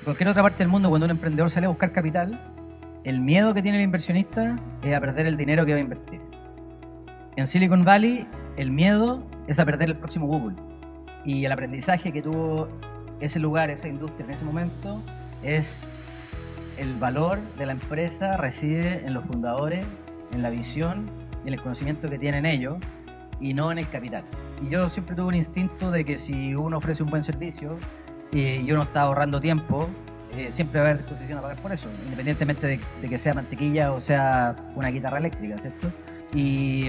cualquier otra parte del mundo, cuando un emprendedor sale a buscar capital, el miedo que tiene el inversionista es a perder el dinero que va a invertir. En Silicon Valley, el miedo es a perder el próximo Google. Y el aprendizaje que tuvo ese lugar, esa industria en ese momento, es el valor de la empresa reside en los fundadores, en la visión y en el conocimiento que tienen ellos, y no en el capital. Y yo siempre tuve un instinto de que si uno ofrece un buen servicio y uno está ahorrando tiempo, siempre va a haber disposición a pagar por eso, independientemente de que sea mantequilla o sea una guitarra eléctrica, ¿cierto? Y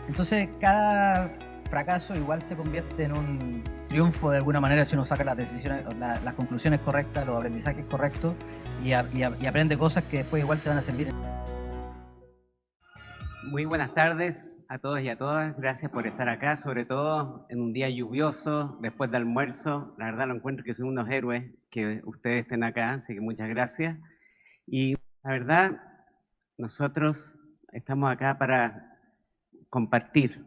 entonces cada fracaso igual se convierte en un triunfo de alguna manera si uno saca las decisiones, las conclusiones correctas, los aprendizajes correctos y aprende cosas que después igual te van a servir. Muy buenas tardes a todos y a todas. Gracias por estar acá, sobre todo en un día lluvioso, después del almuerzo. La verdad lo encuentro que son unos héroes que ustedes estén acá, así que muchas gracias. Y la verdad, nosotros estamos acá para compartir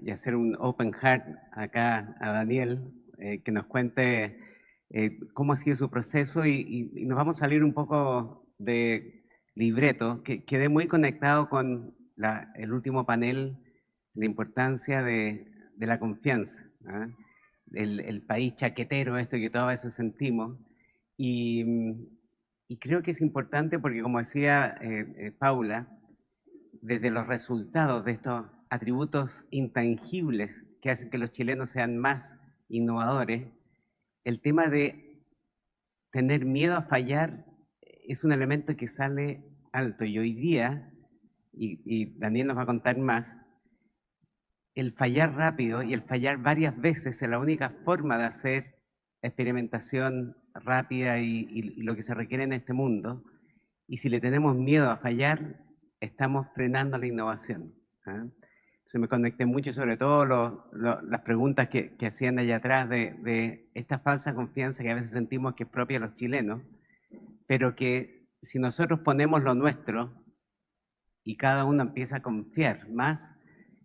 y hacer un open heart acá a Daniel, que nos cuente cómo ha sido su proceso y nos vamos a salir un poco de libreto, que quedé muy conectado con el último panel, la importancia de la confianza, el país chaquetero, esto que todas veces sentimos, y, y creo que es importante porque como decía Paula, desde los resultados de estos atributos intangibles que hacen que los chilenos sean más innovadores, el tema de tener miedo a fallar es un elemento que sale alto. Y hoy día, y Daniel nos va a contar más, el fallar rápido y el fallar varias veces es la única forma de hacer experimentación rápida y lo que se requiere en este mundo. Y si le tenemos miedo a fallar, estamos frenando la innovación. Se me conecté mucho, sobre todo las preguntas que hacían allá atrás de esta falsa confianza que a veces sentimos que es propia de los chilenos, pero que si nosotros ponemos lo nuestro y cada uno empieza a confiar más,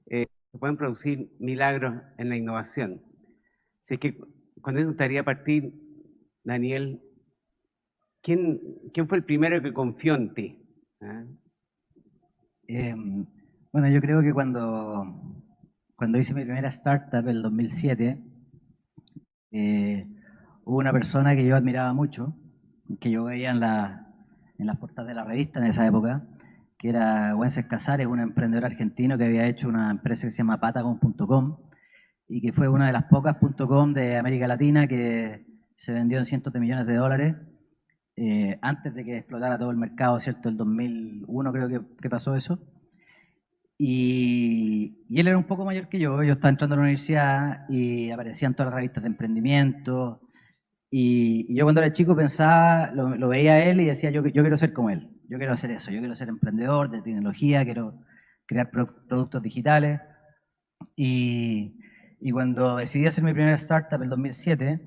se pueden producir milagros en la innovación. Así que con eso me gustaría partir, Daniel, ¿quién fue el primero que confió en ti? ¿Ah? Eh, bueno, yo creo que cuando hice mi primera startup, el 2007, hubo una persona que yo admiraba mucho, que yo veía en las portadas de la revista en esa época, que era Wences Casares, un emprendedor argentino que había hecho una empresa que se llama Patagon.com y que fue una de las pocas .com de América Latina que se vendió en cientos de millones de dólares antes de que explotara todo el mercado, ¿cierto? El 2001 creo que pasó eso. Y él era un poco mayor que yo estaba entrando a la universidad y aparecían todas las revistas de emprendimiento. Y yo cuando era chico pensaba, lo veía a él y decía, yo quiero ser como él, yo quiero hacer eso, yo quiero ser emprendedor de tecnología, quiero crear productos digitales. Y cuando decidí hacer mi primera startup en 2007,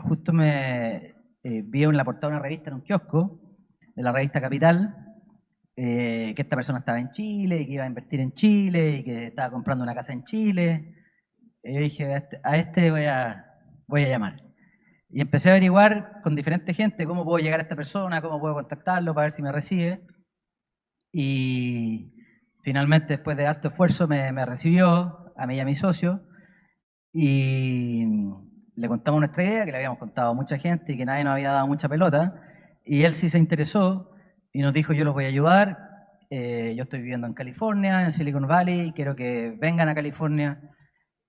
justo me vi en la portada de una revista en un kiosco, de la revista Capital, que esta persona estaba en Chile y que iba a invertir en Chile y que estaba comprando una casa en Chile. Y yo dije, a este voy a llamar. Y empecé a averiguar con diferente gente cómo puedo llegar a esta persona, cómo puedo contactarlo para ver si me recibe. Y finalmente, después de harto esfuerzo, me recibió a mí y a mi socio. Y le contamos nuestra idea, que le habíamos contado a mucha gente y que nadie nos había dado mucha pelota. Y él sí se interesó y nos dijo, yo los voy a ayudar. Yo estoy viviendo en California, en Silicon Valley, quiero que vengan a California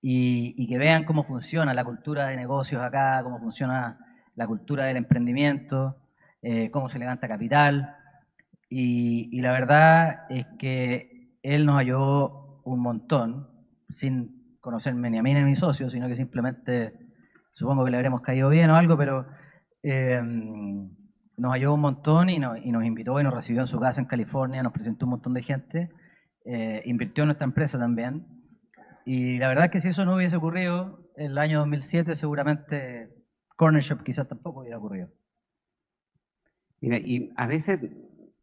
y que vean cómo funciona la cultura de negocios acá, cómo funciona la cultura del emprendimiento, cómo se levanta capital. Y la verdad es que él nos ayudó un montón, sin conocerme ni a mí ni a mi socio, sino que simplemente, supongo que le habremos caído bien o algo, pero nos ayudó un montón y nos invitó y nos recibió en su casa en California, nos presentó un montón de gente, invirtió en nuestra empresa también. Y la verdad es que si eso no hubiese ocurrido en el año 2007, seguramente Corner Shop quizás tampoco hubiera ocurrido. Mira, y a veces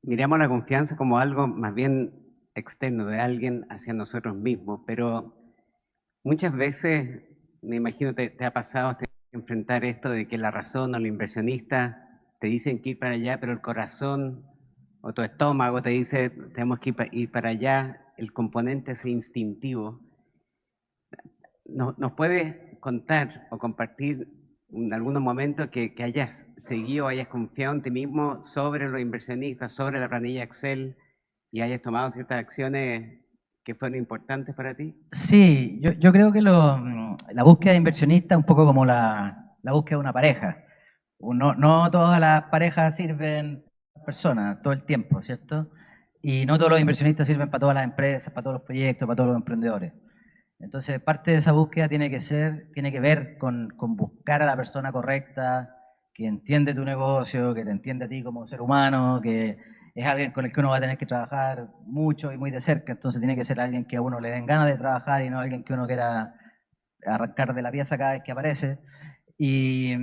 miramos la confianza como algo más bien externo de alguien hacia nosotros mismos, pero muchas veces, me imagino te ha pasado, enfrentar esto de que la razón o los inversionistas te dicen que ir para allá, pero el corazón o tu estómago te dice tenemos que ir para allá, el componente ese instintivo. ¿Nos puedes contar o compartir en algunos momentos que hayas seguido, hayas confiado en ti mismo sobre los inversionistas, sobre la planilla Excel y hayas tomado ciertas acciones que fueron importantes para ti? Sí, yo creo que la búsqueda de inversionista es un poco como la búsqueda de una pareja. No todas las parejas sirven a personas todo el tiempo, ¿cierto? Y no todos los inversionistas sirven para todas las empresas, para todos los proyectos, para todos los emprendedores. Entonces, parte de esa búsqueda tiene que ver con buscar a la persona correcta, que entiende tu negocio, que te entiende a ti como ser humano, que es alguien con el que uno va a tener que trabajar mucho y muy de cerca. Entonces, tiene que ser alguien que a uno le den ganas de trabajar y no alguien que uno quiera arrancar de la pieza cada vez que aparece. Y,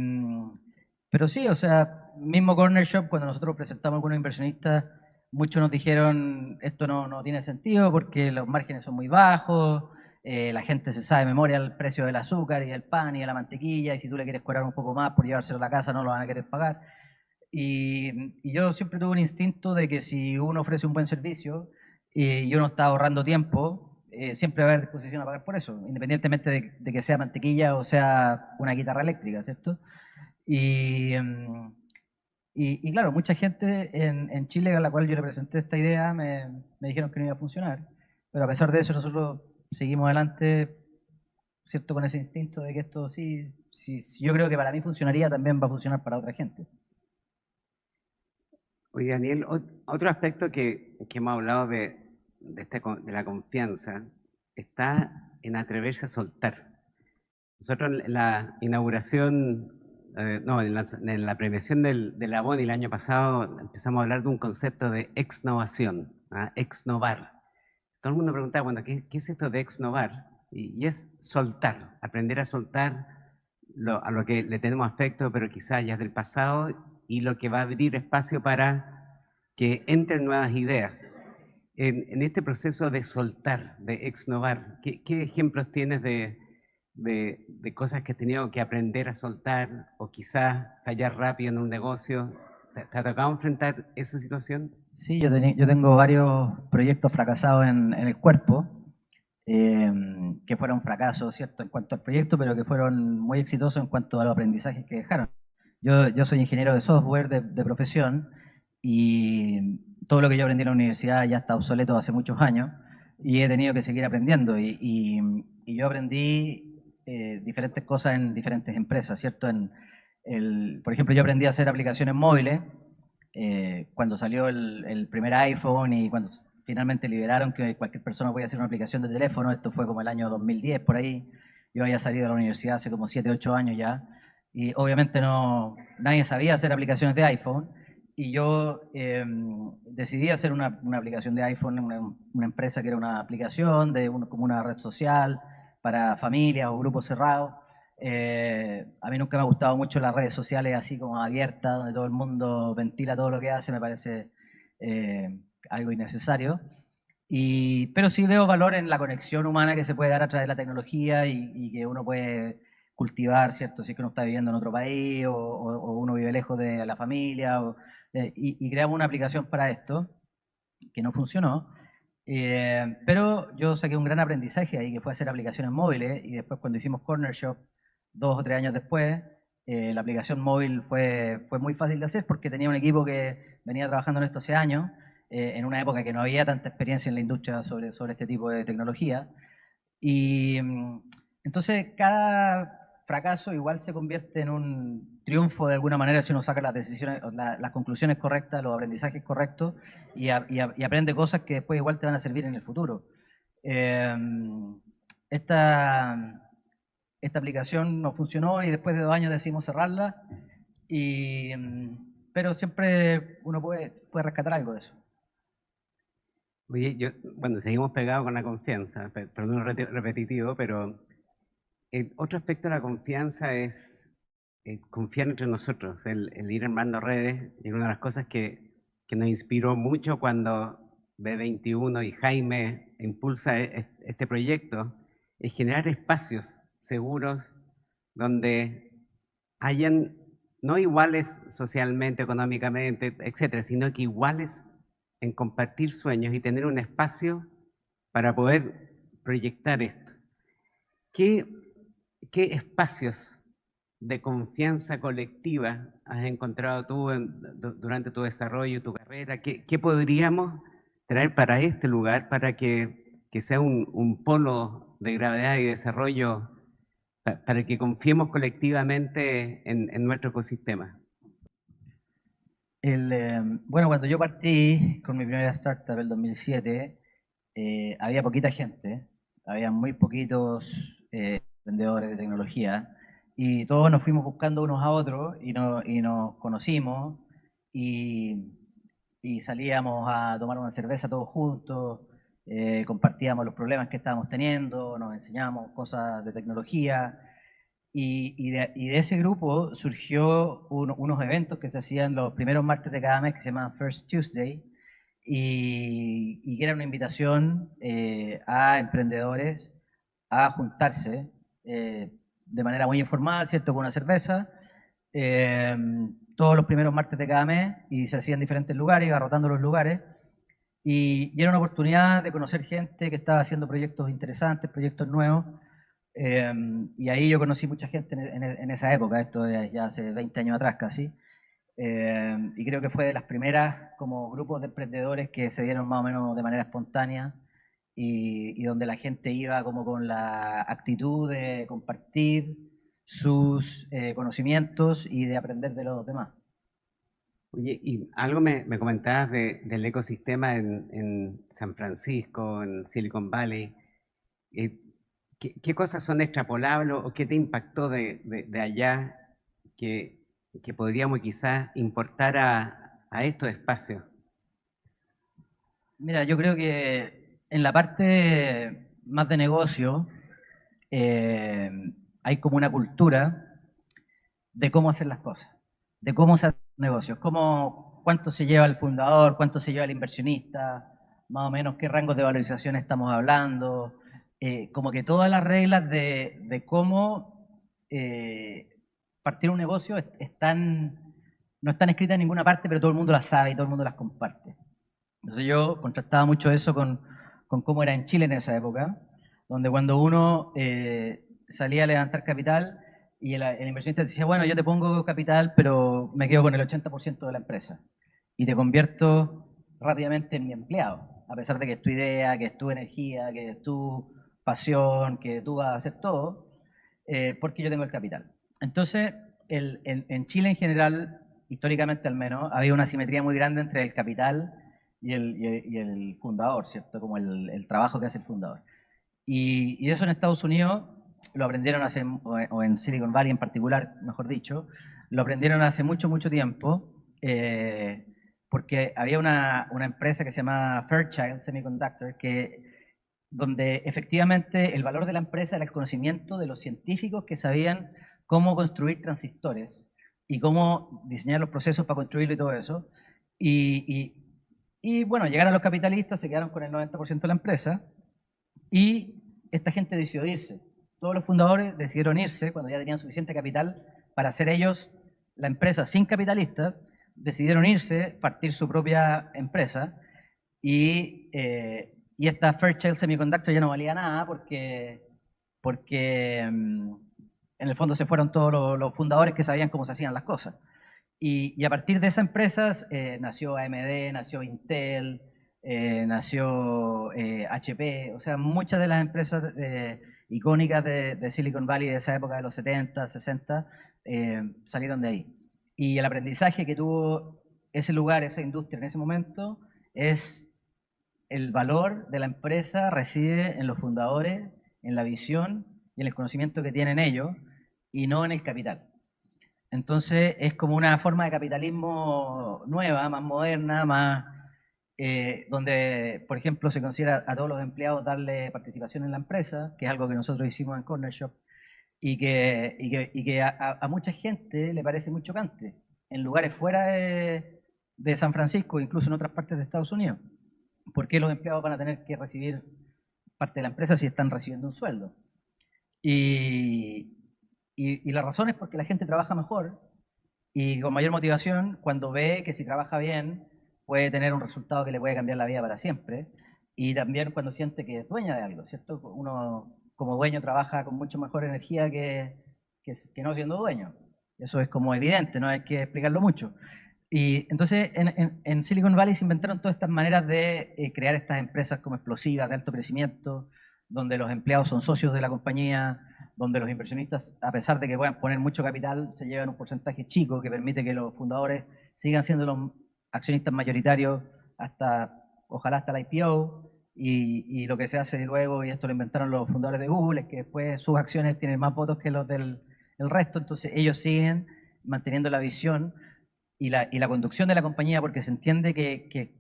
pero sí, o sea, mismo Corner Shop, cuando nosotros presentamos a algunos inversionistas, muchos nos dijeron, esto no tiene sentido porque los márgenes son muy bajos, la gente se sabe de memoria el precio del azúcar y del pan y de la mantequilla, y si tú le quieres cobrar un poco más por llevárselo a la casa, no lo van a querer pagar. Y yo siempre tuve un instinto de que si uno ofrece un buen servicio y uno está ahorrando tiempo, siempre va a haber disposición a pagar por eso, independientemente de que sea mantequilla o sea una guitarra eléctrica, ¿cierto? Y, y claro, mucha gente en Chile a la cual yo le presenté esta idea me dijeron que no iba a funcionar, pero a pesar de eso nosotros seguimos adelante, ¿cierto? Con ese instinto de que esto sí, yo creo que para mí funcionaría, también va a funcionar para otra gente. Oye, Daniel, otro aspecto que hemos hablado de la confianza está en atreverse a soltar. Nosotros en la inauguración, no, en la premiación del Avon el año pasado empezamos a hablar de un concepto de exnovación, exnovar. Todo el mundo preguntaba, bueno, ¿qué es esto de exnovar? Y es soltar, aprender a soltar a lo que le tenemos afecto, pero quizás ya es del pasado, y lo que va a abrir espacio para que entren nuevas ideas. En este proceso de soltar, de exnovar, ¿qué ejemplos tienes de cosas que has tenido que aprender a soltar o quizás fallar rápido en un negocio? ¿Te ha tocado enfrentar esa situación? Sí, yo tengo varios proyectos fracasados en el cuerpo, eh, que fueron fracasos, ¿cierto?, en cuanto al proyecto, pero que fueron muy exitosos en cuanto a los aprendizajes que dejaron. Yo soy ingeniero de software de profesión y todo lo que yo aprendí en la universidad ya está obsoleto hace muchos años y he tenido que seguir aprendiendo. Y yo aprendí diferentes cosas en diferentes empresas, ¿cierto? Por ejemplo, yo aprendí a hacer aplicaciones móviles cuando salió el primer iPhone y cuando finalmente liberaron que cualquier persona podía hacer una aplicación de teléfono. Esto fue como el año 2010 por ahí. Yo había salido de la universidad hace como 7 8 años ya y obviamente nadie sabía hacer aplicaciones de iPhone y yo decidí hacer una aplicación de iPhone, una empresa que era una aplicación como una red social para familias o grupos cerrados. A mí nunca me ha gustado mucho las redes sociales así como abiertas, donde todo el mundo ventila todo lo que hace, me parece algo innecesario. Pero sí veo valor en la conexión humana que se puede dar a través de la tecnología y que uno puede cultivar, ¿cierto? Si es que uno está viviendo en otro país o uno vive lejos de la familia. Y creamos una aplicación para esto que no funcionó. Pero yo saqué un gran aprendizaje ahí, que fue hacer aplicaciones móviles, y después cuando hicimos Corner Shop, 2 o 3 años después, la aplicación móvil fue muy fácil de hacer porque tenía un equipo que venía trabajando en esto hace años, en una época que no había tanta experiencia en la industria sobre este tipo de tecnología. Y entonces cada fracaso igual se convierte en un triunfo de alguna manera si uno saca las decisiones, las conclusiones correctas, los aprendizajes correctos y aprende cosas que después igual te van a servir en el futuro. Eh, esta, esta aplicación no funcionó y después de 2 años decidimos cerrarla, pero siempre uno puede rescatar algo de eso. Oye, bueno, seguimos pegados con la confianza, perdón repetitivo, pero otro aspecto de la confianza es confiar entre nosotros, el ir armando redes. Y una de las cosas que nos inspiró mucho cuando B21 y Jaime impulsa este proyecto es generar espacios seguros donde hayan no iguales socialmente, económicamente, etcétera, sino que iguales en compartir sueños y tener un espacio para poder proyectar esto. ¿Qué, qué espacios de confianza colectiva has encontrado tú durante tu desarrollo, tu carrera? ¿Qué podríamos traer para este lugar para que sea un polo de gravedad y desarrollo para que confiemos colectivamente en nuestro ecosistema? Bueno, cuando yo partí con mi primera startup el 2007, había poquita gente, había muy poquitos vendedores de tecnología y todos nos fuimos buscando unos a otros y nos conocimos y, y salíamos a tomar una cerveza todos juntos, compartíamos los problemas que estábamos teniendo, nos enseñábamos cosas de tecnología y de ese grupo surgió unos eventos que se hacían los primeros martes de cada mes que se llamaban First Tuesday y que era una invitación a emprendedores a juntarse de manera muy informal, ¿cierto? Con una cerveza, eh, todos los primeros martes de cada mes y se hacía en diferentes lugares, iba rotando los lugares y era una oportunidad de conocer gente que estaba haciendo proyectos interesantes, proyectos nuevos. Y ahí yo conocí mucha gente en esa época, esto es ya hace 20 años atrás casi. Y creo que fue de las primeras como grupos de emprendedores que se dieron más o menos de manera espontánea y donde la gente iba como con la actitud de compartir sus conocimientos y de aprender de los demás. Oye, y algo me comentabas del ecosistema en San Francisco, en Silicon Valley. Eh, ¿Qué cosas son extrapolables o qué te impactó de allá que podríamos quizás importar a estos espacios? Mira, yo creo que en la parte más de negocio eh, hay como una cultura de cómo hacer las cosas, de cómo se hacen negocios, cómo, cuánto se lleva el fundador, cuánto se lleva el inversionista, más o menos qué rangos de valorización estamos hablando, como que todas las reglas de cómo partir un negocio no están escritas en ninguna parte, pero todo el mundo las sabe y todo el mundo las comparte. Entonces yo contrastaba mucho eso con cómo era en Chile en esa época, donde cuando uno salía a levantar capital y el inversionista decía, bueno, yo te pongo capital, pero me quedo con el 80% de la empresa y te convierto rápidamente en mi empleado, a pesar de que es tu idea, que es tu energía, que es tu pasión, que tú vas a hacer todo, porque yo tengo el capital. Entonces, en Chile en general, históricamente al menos, había una simetría muy grande entre el capital y el fundador, ¿cierto? Como el trabajo que hace el fundador. Y eso en Estados Unidos lo aprendieron hace, o en Silicon Valley en particular, mejor dicho, lo aprendieron hace mucho, mucho tiempo, porque había una empresa que se llama Fairchild Semiconductor, donde efectivamente el valor de la empresa era el conocimiento de los científicos que sabían cómo construir transistores y cómo diseñar los procesos para construirlo y todo eso. Y, y bueno, llegaron los capitalistas, se quedaron con el 90% de la empresa y esta gente decidió irse. Todos los fundadores decidieron irse cuando ya tenían suficiente capital para hacer ellos la empresa sin capitalistas, decidieron irse, partir su propia empresa y esta Fairchild Semiconductor ya no valía nada porque en el fondo se fueron todos los fundadores que sabían cómo se hacían las cosas. Y a partir de esas empresas nació AMD, nació Intel, nació HP, o sea, muchas de las empresas icónicas de Silicon Valley de esa época de los 70, 60, salieron de ahí. Y el aprendizaje que tuvo ese lugar, esa industria en ese momento, es el valor de la empresa reside en los fundadores, en la visión y en el conocimiento que tienen ellos, y no en el capital. Entonces es como una forma de capitalismo nueva, más moderna, más donde, por ejemplo, se considera a todos los empleados darle participación en la empresa, que es algo que nosotros hicimos en Corner Shop, y que a mucha gente le parece muy chocante, en lugares fuera de San Francisco, incluso en otras partes de Estados Unidos. ¿Por qué los empleados van a tener que recibir parte de la empresa si están recibiendo un sueldo? Y, Y la razón es porque la gente trabaja mejor y con mayor motivación cuando ve que si trabaja bien puede tener un resultado que le puede cambiar la vida para siempre. Y también cuando siente que es dueña de algo, ¿cierto? Uno como dueño trabaja con mucho mejor energía que no siendo dueño. Eso es como evidente, no hay que explicarlo mucho. Y entonces en Silicon Valley se inventaron todas estas maneras de crear estas empresas como explosivas, de alto crecimiento, donde los empleados son socios de la compañía, donde los inversionistas, a pesar de que puedan poner mucho capital, se llevan un porcentaje chico que permite que los fundadores sigan siendo los accionistas mayoritarios hasta, ojalá hasta la IPO, y lo que se hace luego, y esto lo inventaron los fundadores de Google, es que después sus acciones tienen más votos que los del el resto, entonces ellos siguen manteniendo la visión y la conducción de la compañía porque se entiende que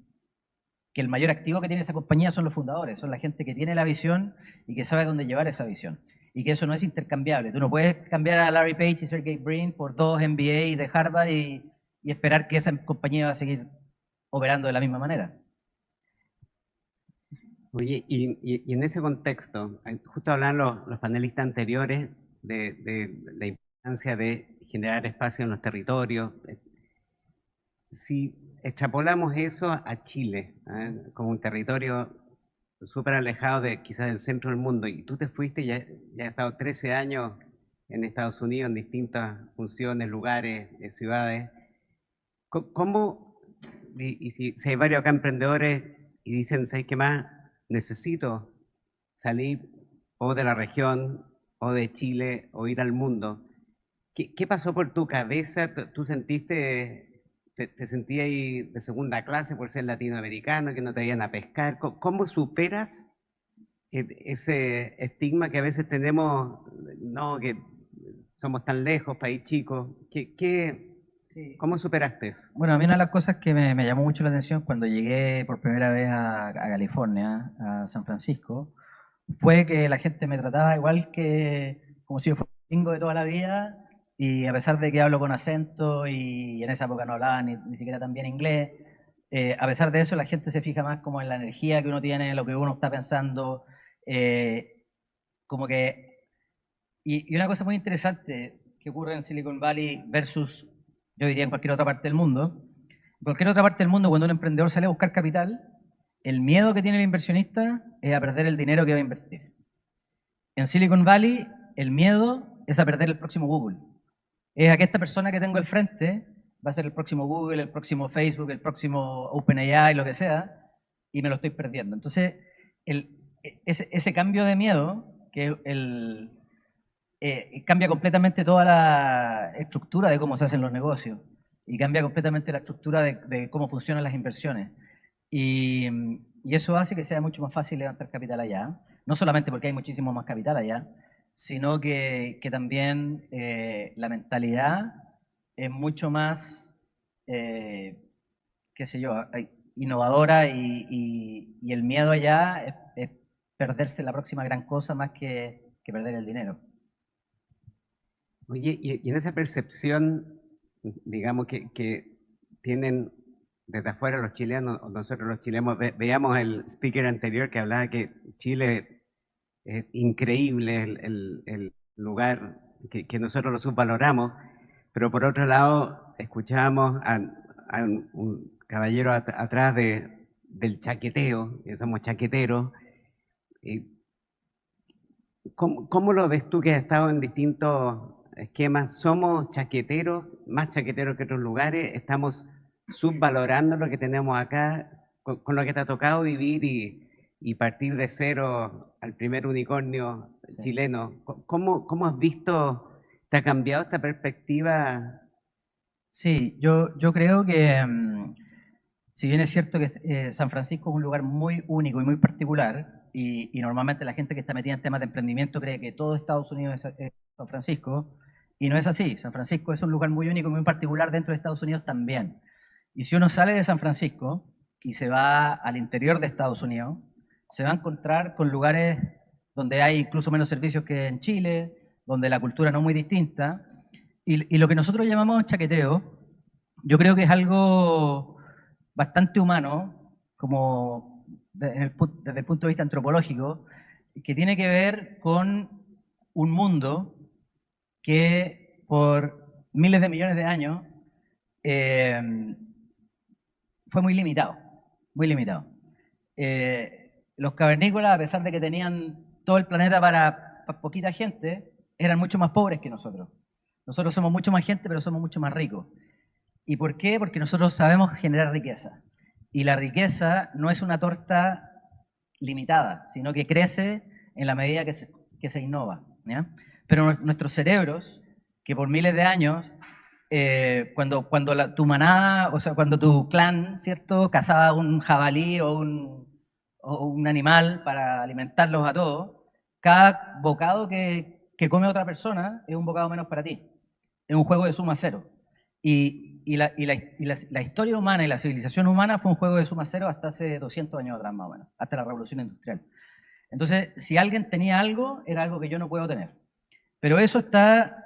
el mayor activo que tiene esa compañía son los fundadores, son la gente que tiene la visión y que sabe dónde llevar esa visión. Y que eso no es intercambiable. Tú no puedes cambiar a Larry Page y Sergey Brin por dos MBA de Harvard y esperar que esa compañía va a seguir operando de la misma manera. Oye, y en ese contexto, justo hablaban los panelistas anteriores de la importancia de generar espacio en los territorios. Si extrapolamos eso a Chile, como un territorio súper alejado de quizás del centro del mundo, y tú te fuiste, ya has estado 13 años en Estados Unidos en distintas funciones, lugares, ciudades. ¿Cómo, y si hay varios acá emprendedores y dicen, ¿sabes qué más? Necesito salir o de la región o de Chile o ir al mundo. ¿Qué pasó por tu cabeza? ¿Tú sentiste, te sentías ahí de segunda clase por ser latinoamericano, que no te iban a pescar? ¿Cómo superas ese estigma que a veces tenemos, no, que somos tan lejos, país chico? Sí. ¿Cómo superaste eso? Bueno, a mí una de las cosas que me llamó mucho la atención cuando llegué por primera vez a California, a San Francisco, fue que la gente me trataba igual que como si yo fuera un gringo de toda la vida, y a pesar de que hablo con acento y en esa época no hablaba ni siquiera tan bien inglés, a pesar de eso la gente se fija más como en la energía que uno tiene, en lo que uno está pensando, como que... Y una cosa muy interesante que ocurre en Silicon Valley versus, yo diría, en cualquier otra parte del mundo, en cualquier otra parte del mundo cuando un emprendedor sale a buscar capital, el miedo que tiene el inversionista es a perder el dinero que va a invertir. En Silicon Valley, el miedo es a perder el próximo Google. Es a que esta persona que tengo al frente va a ser el próximo Google, el próximo Facebook, el próximo OpenAI, lo que sea, y me lo estoy perdiendo. Entonces, ese cambio de miedo, que cambia completamente toda la estructura de cómo se hacen los negocios y cambia completamente la estructura de cómo funcionan las inversiones. Y, y eso hace que sea mucho más fácil levantar capital allá, no solamente porque hay muchísimo más capital allá, sino que también la mentalidad es mucho más, qué sé yo, innovadora y el miedo allá es perderse la próxima gran cosa más que perder el dinero. Oye, y en esa percepción, digamos, que tienen desde afuera los chilenos, o nosotros los chilenos, veíamos el speaker anterior que hablaba que Chile es increíble el lugar que nosotros lo subvaloramos, pero por otro lado, escuchábamos a un caballero atrás del chaqueteo, que somos chaqueteros. ¿Cómo lo ves tú que has estado en distintos esquemas? ¿Somos chaqueteros, más chaqueteros que otros lugares? ¿Estamos subvalorando lo que tenemos acá con lo que te ha tocado vivir y partir de cero al primer unicornio chileno? ¿Cómo has visto, te ha cambiado esta perspectiva? Sí, yo creo que si bien es cierto que San Francisco es un lugar muy único y muy particular, y normalmente la gente que está metida en temas de emprendimiento cree que todo Estados Unidos es San Francisco, y no es así. San Francisco es un lugar muy único y muy particular dentro de Estados Unidos también. Y si uno sale de San Francisco y se va al interior de Estados Unidos, se va a encontrar con lugares donde hay incluso menos servicios que en Chile, donde la cultura no es muy distinta, y lo que nosotros llamamos chaqueteo, yo creo que es algo bastante humano, como desde el punto de vista antropológico, que tiene que ver con un mundo que por miles de millones de años fue muy limitado, muy limitado. Los cavernícolas, a pesar de que tenían todo el planeta para poquita gente, eran mucho más pobres que nosotros. Nosotros somos mucho más gente, pero somos mucho más ricos. ¿Y por qué? Porque nosotros sabemos generar riqueza. Y la riqueza no es una torta limitada, sino que crece en la medida que se innova. ¿Ya? Pero nuestros cerebros, que por miles de años, cuando tu manada, o sea, cuando tu clan, ¿cierto?, cazaba un jabalí o un animal para alimentarlos a todos, cada bocado que come otra persona es un bocado menos para ti. Es un juego de suma cero. Y la historia humana y la civilización humana fue un juego de suma cero hasta hace 200 años atrás, más o menos, hasta la revolución industrial. Entonces, si alguien tenía algo, era algo que yo no puedo tener. Pero eso está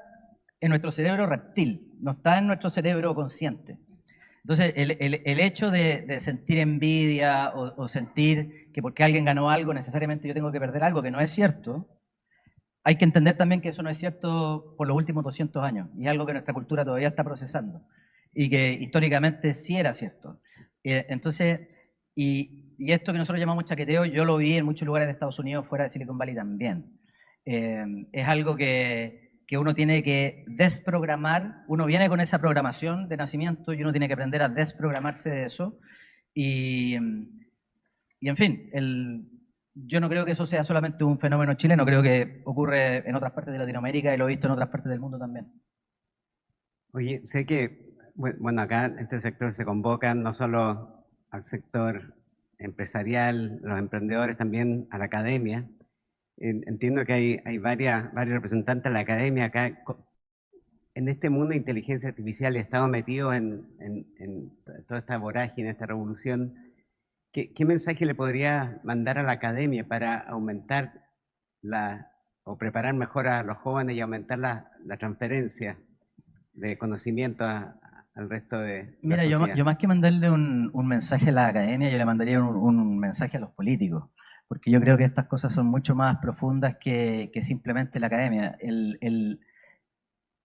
en nuestro cerebro reptil, no está en nuestro cerebro consciente. Entonces, el hecho de sentir envidia o sentir que porque alguien ganó algo, necesariamente yo tengo que perder algo, que no es cierto, hay que entender también que eso no es cierto por los últimos 200 años, y es algo que nuestra cultura todavía está procesando, y que históricamente sí era cierto. Entonces, y esto que nosotros llamamos chaqueteo, yo lo vi en muchos lugares de Estados Unidos, fuera de Silicon Valley también. Es algo que uno tiene que desprogramar, uno viene con esa programación de nacimiento y uno tiene que aprender a desprogramarse de eso. Y en fin, yo no creo que eso sea solamente un fenómeno chileno, creo que ocurre en otras partes de Latinoamérica y lo he visto en otras partes del mundo también. Oye, sé que, bueno, acá en este sector se convocan no solo al sector empresarial, los emprendedores, también a la academia. Entiendo que hay varios representantes de la academia acá. En este mundo de inteligencia artificial, he estado metido en toda esta vorágine, esta revolución. ¿Qué mensaje le podría mandar a la academia para aumentar o preparar mejor a los jóvenes y aumentar la transferencia de conocimiento al resto de la Mira, sociedad? yo más que mandarle un mensaje a la academia, yo le mandaría un mensaje a los políticos, porque yo creo que estas cosas son mucho más profundas que simplemente la academia.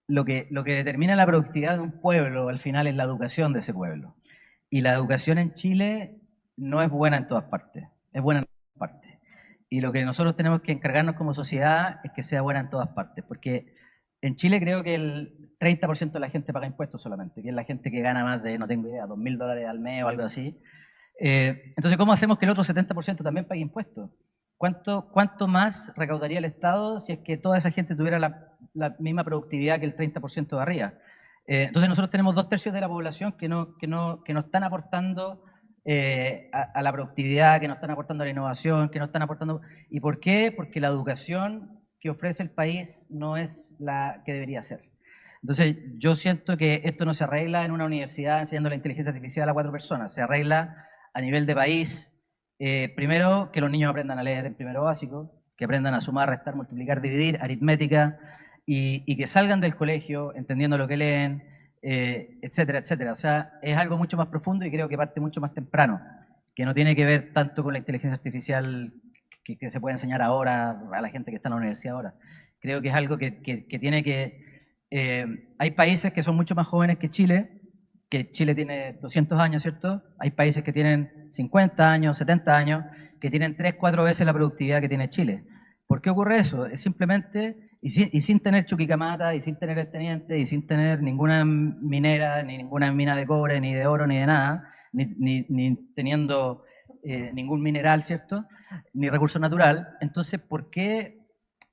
Lo que determina la productividad de un pueblo al final es la educación de ese pueblo. Y la educación en Chile no es buena en todas partes, es buena en todas partes. Y lo que nosotros tenemos que encargarnos como sociedad es que sea buena en todas partes, porque en Chile creo que el 30% de la gente paga impuestos solamente, que es la gente que gana más de, no tengo idea, $2.000 al mes o algo así. Entonces, ¿cómo hacemos que el otro 70% también pague impuestos? ¿Cuánto más recaudaría el Estado si es que toda esa gente tuviera la misma productividad que el 30% de arriba? Entonces nosotros tenemos 2/3 de la población que no están aportando a la productividad, que no están aportando a la innovación, que no están aportando... ¿Y por qué? Porque la educación que ofrece el país no es la que debería ser. Entonces yo siento que esto no se arregla en una universidad enseñando la inteligencia artificial a 4 personas, se arregla a nivel de país. Primero, que los niños aprendan a leer en primero básico, que aprendan a sumar, restar, multiplicar, dividir, aritmética, y que salgan del colegio entendiendo lo que leen, etcétera, etcétera. O sea, es algo mucho más profundo y creo que parte mucho más temprano, que no tiene que ver tanto con la inteligencia artificial que se puede enseñar ahora a la gente que está en la universidad ahora. Creo que es algo que tiene que... hay países que son mucho más jóvenes que Chile tiene 200 años, ¿cierto? Hay países que tienen 50 años, 70 años, que tienen 3, 4 veces la productividad que tiene Chile. ¿Por qué ocurre eso? Es simplemente, y sin tener Chuquicamata, y sin tener el teniente, y sin tener ninguna minera, ni ninguna mina de cobre, ni de oro, ni de nada, ni teniendo ningún mineral, ¿cierto? Ni recurso natural. Entonces, ¿por qué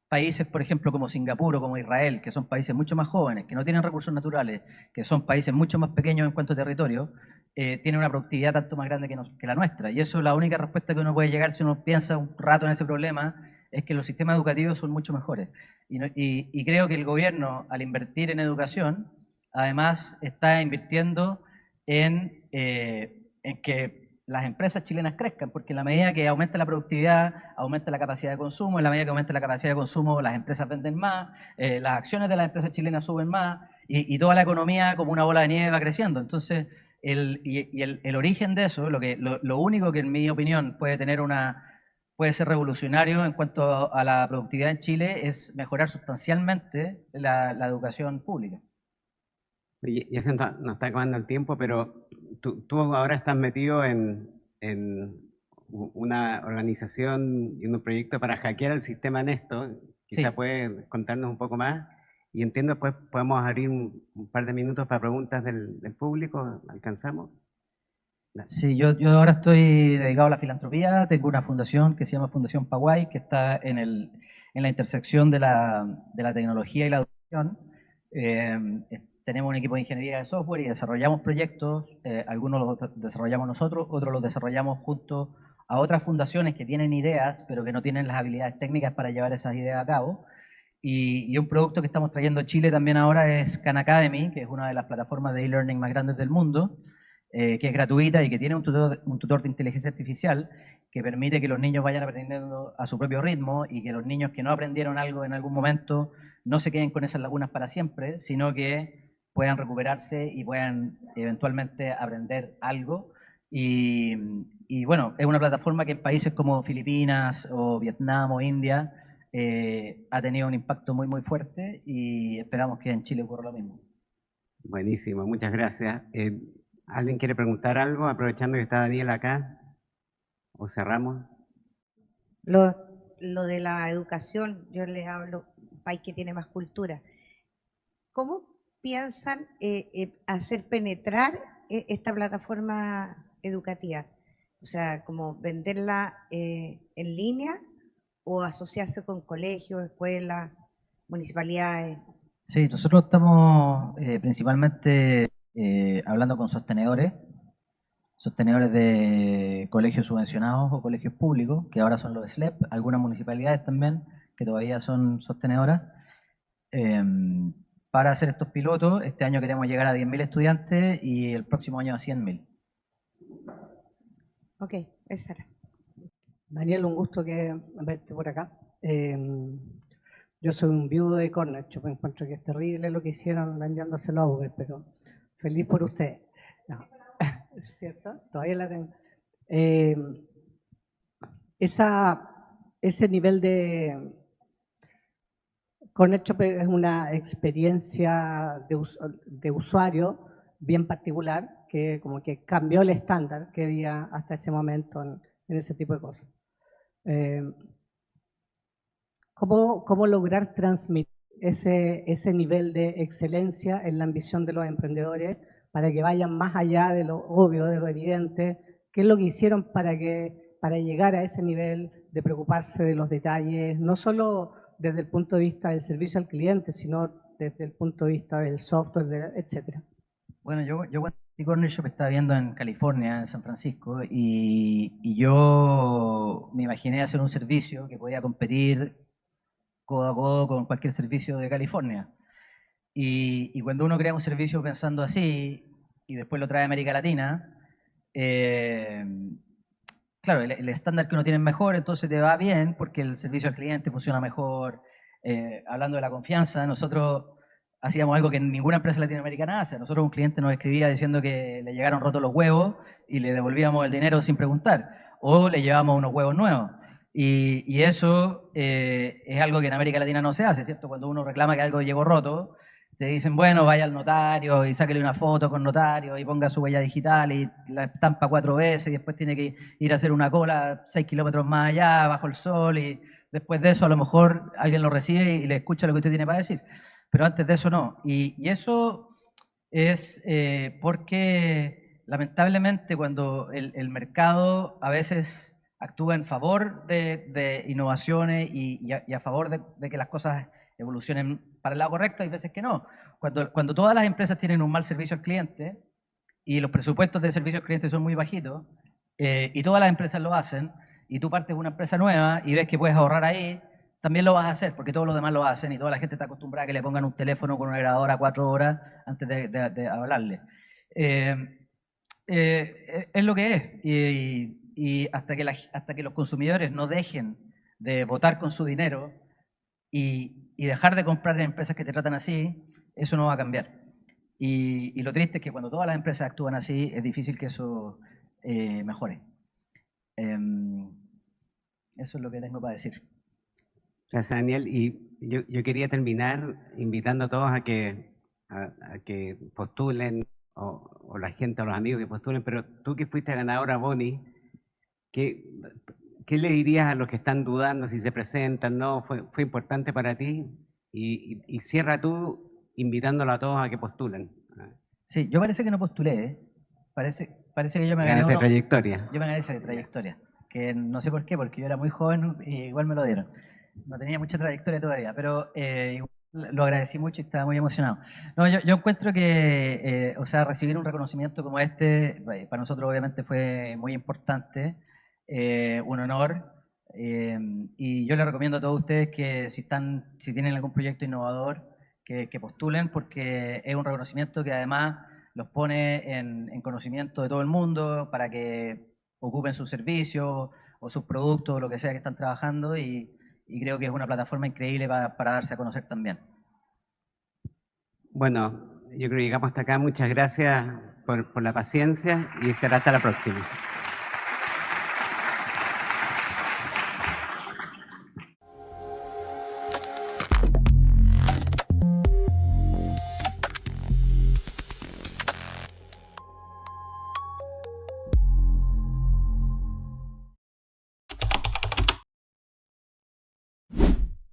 países, por ejemplo, como Singapur o como Israel, que son países mucho más jóvenes, que no tienen recursos naturales, que son países mucho más pequeños en cuanto a territorio, tienen una productividad tanto más grande que la nuestra? Y eso es la única respuesta que uno puede llegar si uno piensa un rato en ese problema, es que los sistemas educativos son mucho mejores. Y creo que el gobierno, al invertir en educación, además está invirtiendo en que las empresas chilenas crezcan, porque en la medida que aumenta la productividad, aumenta la capacidad de consumo, en la medida que aumenta la capacidad de consumo, las empresas venden más, las acciones de las empresas chilenas suben más, y toda la economía como una bola de nieve va creciendo. Entonces, el origen de eso, lo único que en mi opinión puede puede ser revolucionario en cuanto a la productividad en Chile es mejorar sustancialmente la educación pública. Ya se nos está acabando el tiempo, pero tú ahora estás metido en una organización y un proyecto para hackear el sistema Nesto. Quizá Sí. puedes contarnos un poco más. Y entiendo, pues podemos abrir un par de minutos para preguntas del público. ¿Alcanzamos? Sí, yo ahora estoy dedicado a la filantropía, tengo una fundación que se llama Fundación Paguay, que está en la intersección de la tecnología y la educación. Tenemos un equipo de ingeniería de software y desarrollamos proyectos, algunos los desarrollamos nosotros, otros los desarrollamos junto a otras fundaciones que tienen ideas, pero que no tienen las habilidades técnicas para llevar esas ideas a cabo. Y un producto que estamos trayendo a Chile también ahora es Khan Academy, que es una de las plataformas de e-learning más grandes del mundo, que es gratuita y que tiene un tutor de inteligencia artificial que permite que los niños vayan aprendiendo a su propio ritmo y que los niños que no aprendieron algo en algún momento no se queden con esas lagunas para siempre, sino que puedan recuperarse y puedan eventualmente aprender algo. Y bueno, es una plataforma que en países como Filipinas o Vietnam o India ha tenido un impacto muy, muy fuerte y esperamos que en Chile ocurra lo mismo. Buenísimo, muchas gracias. ¿Alguien quiere preguntar algo, aprovechando que está Daniel acá? ¿O cerramos? Lo, lo de la educación, yo les hablo, un país que tiene más cultura. ¿Cómo piensan hacer penetrar esta plataforma educativa? O sea, como venderla en línea o asociarse con colegios, escuelas, municipalidades. Sí, nosotros estamos principalmente hablando con sostenedores de colegios subvencionados o colegios públicos, que ahora son los SLEP, algunas municipalidades también, que todavía son sostenedoras, eh, para hacer estos pilotos. Este año queremos llegar a 10.000 estudiantes y el próximo año a 100.000. Ok, esa era. Daniel, un gusto verte por acá. Yo soy un viudo de Corner, yo me encuentro que es terrible lo que hicieron vendiéndoselo a Uber, pero feliz por ustedes. No. ¿Cierto? Todavía la tengo. Ese nivel de Corner Shop es una experiencia de usuario bien particular que como que cambió el estándar que había hasta ese momento en ese tipo de cosas. ¿Cómo lograr transmitir ese nivel de excelencia en la ambición de los emprendedores para que vayan más allá de lo obvio, de lo evidente? ¿Qué es lo que hicieron para llegar a ese nivel de preocuparse de los detalles, no solo desde el punto de vista del servicio al cliente, sino desde el punto de vista del software, etcétera? Bueno, yo cuando Corner Shop estaba viendo en California, en San Francisco, y yo me imaginé hacer un servicio que podía competir codo a codo con cualquier servicio de California. Y cuando uno crea un servicio pensando así y después lo trae a América Latina, eh, claro, el estándar que uno tiene es mejor, entonces te va bien porque el servicio al cliente funciona mejor. Hablando de la confianza, nosotros hacíamos algo que ninguna empresa latinoamericana hace. Nosotros un cliente nos escribía diciendo que le llegaron rotos los huevos y le devolvíamos el dinero sin preguntar, o le llevábamos unos huevos nuevos. Y eso es algo que en América Latina no se hace, ¿cierto? Cuando uno reclama que algo llegó roto, te dicen, bueno, vaya al notario y sáquele una foto con notario y ponga su huella digital y la estampa 4 veces y después tiene que ir a hacer una cola 6 kilómetros más allá, bajo el sol, y después de eso a lo mejor alguien lo recibe y le escucha lo que usted tiene para decir. Pero antes de eso no. Y eso es porque lamentablemente cuando el mercado a veces actúa en favor de innovaciones y a favor de que las cosas evolucionen para el lado correcto, hay veces que no. Cuando todas las empresas tienen un mal servicio al cliente y los presupuestos de servicio al cliente son muy bajitos, y todas las empresas lo hacen, y tú partes de una empresa nueva y ves que puedes ahorrar ahí, también lo vas a hacer, porque todos los demás lo hacen y toda la gente está acostumbrada a que le pongan un teléfono con una grabadora 4 horas antes de hablarle. Es lo que es. Y hasta que los consumidores no dejen de votar con su dinero y dejar de comprar en empresas que te tratan así, eso no va a cambiar. Y lo triste es que cuando todas las empresas actúan así, es difícil que eso mejore. Eso es lo que tengo para decir. Gracias, Daniel. Y yo quería terminar invitando a todos a que postulen, o la gente, o los amigos que postulen, pero tú que fuiste ganadora, Bonnie, ¿qué le dirías a los que están dudando si se presentan? ¿No? ¿Fue importante para ti? Y cierra tú invitándolo a todos a que postulen. Sí, yo parece que no postulé, ¿eh? Parece que yo me gané Ganas de trayectoria. Yo me gané esa trayectoria, que no sé por qué, porque yo era muy joven y igual me lo dieron. No tenía mucha trayectoria todavía, pero igual lo agradecí mucho y estaba muy emocionado. No, yo encuentro que, o sea, recibir un reconocimiento como este, para nosotros obviamente fue muy importante, un honor, y yo les recomiendo a todos ustedes que si tienen algún proyecto innovador, que postulen, porque es un reconocimiento que además los pone en conocimiento de todo el mundo para que ocupen sus servicios o sus productos, lo que sea que están trabajando, y creo que es una plataforma increíble para darse a conocer también. Bueno, yo creo que llegamos hasta acá. Muchas gracias por la paciencia y será hasta la próxima.